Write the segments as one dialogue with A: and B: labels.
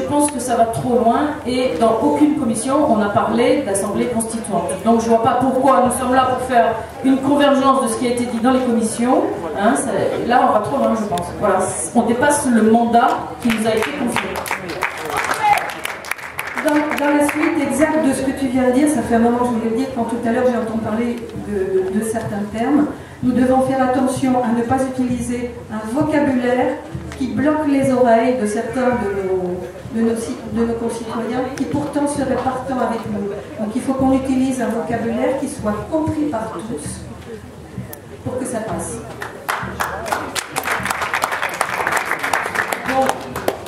A: pense que ça va trop loin et dans aucune commission on a parlé d'assemblée constituante. Donc je ne vois pas pourquoi nous sommes là pour faire une convergence de ce qui a été dit dans les commissions. Hein, là on va trop loin, je pense. Voilà, on dépasse le mandat qui nous a été confié.
B: Dans la suite exacte de ce que tu viens de dire, ça fait un moment que je voulais le dire, quand tout à l'heure j'ai entendu parler de certains termes, nous devons faire attention à ne pas utiliser un vocabulaire qui bloque les oreilles de certains de nos concitoyens qui pourtant seraient partants avec nous. Donc il faut qu'on utilise un vocabulaire qui soit compris par tous pour que ça passe.
A: Donc,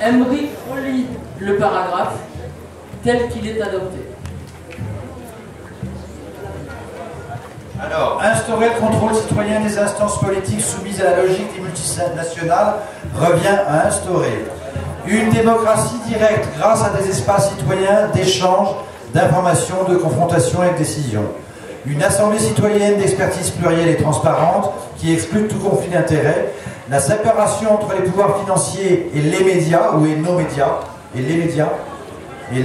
A: Emery relit le paragraphe tel qu'il est adopté.
C: Alors, instaurer le contrôle citoyen des instances politiques soumises à la logique des multinationales revient à instaurer une démocratie directe grâce à des espaces citoyens d'échange, d'information, de confrontation et de décision. Une assemblée citoyenne d'expertise plurielle et transparente qui exclut tout conflit d'intérêts, la séparation entre les pouvoirs financiers et les médias, ou et nos médias, et les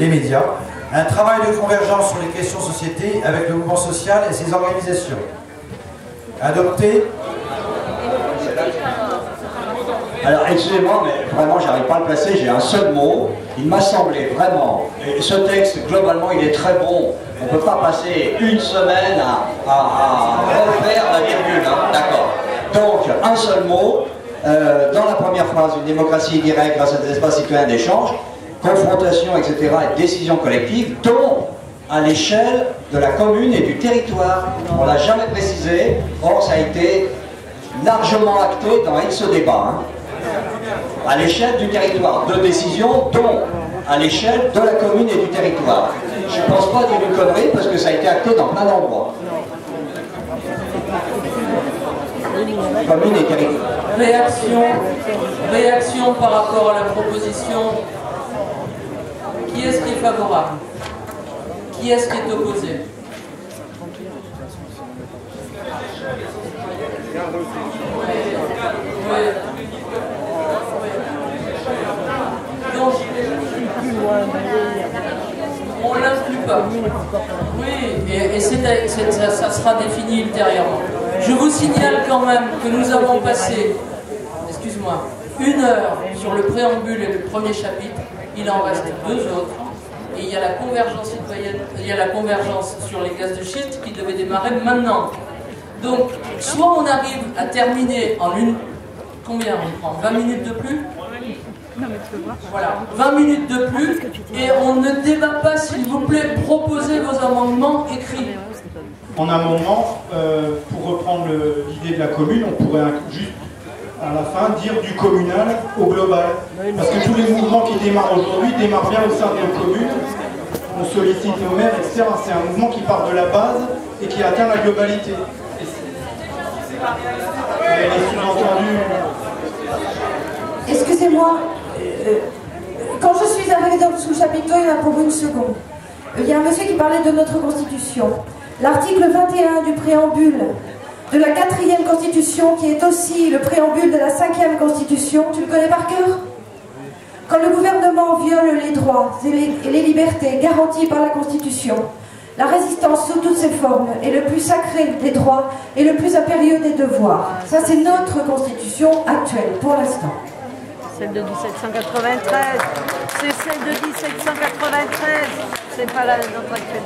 C: médias, un travail de convergence sur les questions de société avec le mouvement social et ses organisations. Adopté.
D: Alors, excusez-moi, mais vraiment, j'arrive pas à le placer, j'ai un seul mot. Il m'a semblé vraiment, et ce texte, globalement, il est très bon. On ne peut pas passer une semaine à refaire la virgule, hein, d'accord. Donc, un seul mot, dans la première phrase, une démocratie directe grâce à des espaces citoyens d'échange, confrontation, etc., et décision collective, dont à l'échelle de la commune et du territoire. On ne l'a jamais précisé, or ça a été largement acté dans X débat. Hein. À l'échelle du territoire, de décision, dont à l'échelle de la commune et du territoire. Je ne pense pas dire une connerie parce que ça a été acté dans plein d'endroits. Commune et territoire.
A: Réaction par rapport à la proposition. Qui est-ce qui est favorable? Qui est-ce qui est opposé? Donc, on ne l'inclut pas. Oui, et ça sera défini ultérieurement. Je vous signale quand même que nous avons passé, excuse-moi, 1 heure sur le préambule et le premier chapitre. Il en reste 2 autres. Et il y a la convergence citoyenne, il y a la convergence sur les gaz de schiste qui devait démarrer maintenant. Donc, soit on arrive à terminer en combien on prend 20 minutes de plus? Voilà, 20 minutes de plus, et on ne débat pas, s'il vous plaît, proposez vos amendements écrits.
E: En amendement, pour reprendre l'idée de la commune, on pourrait juste à la fin dire du communal au global. Parce que tous les mouvements qui démarrent aujourd'hui démarrent bien au sein de nos communes. On sollicite nos maires, etc. C'est un mouvement qui part de la base et qui atteint la globalité. Et les sous-entendus...
B: Excusez-moi, quand je suis arrivée sous le chapiteau, il y en a pour une seconde. Il y a un monsieur qui parlait de notre Constitution. L'article 21 du préambule de la 4e Constitution, qui est aussi le préambule de la 5e Constitution, tu le connais par cœur? Quand le gouvernement viole les droits et les libertés garantis par la Constitution, la résistance sous toutes ses formes est le plus sacré des droits et le plus impérieux des devoirs. Ça, c'est notre Constitution actuelle, pour l'instant.
F: Celle de 1793, c'est celle de 1793, c'est pas la nôtre actuelle.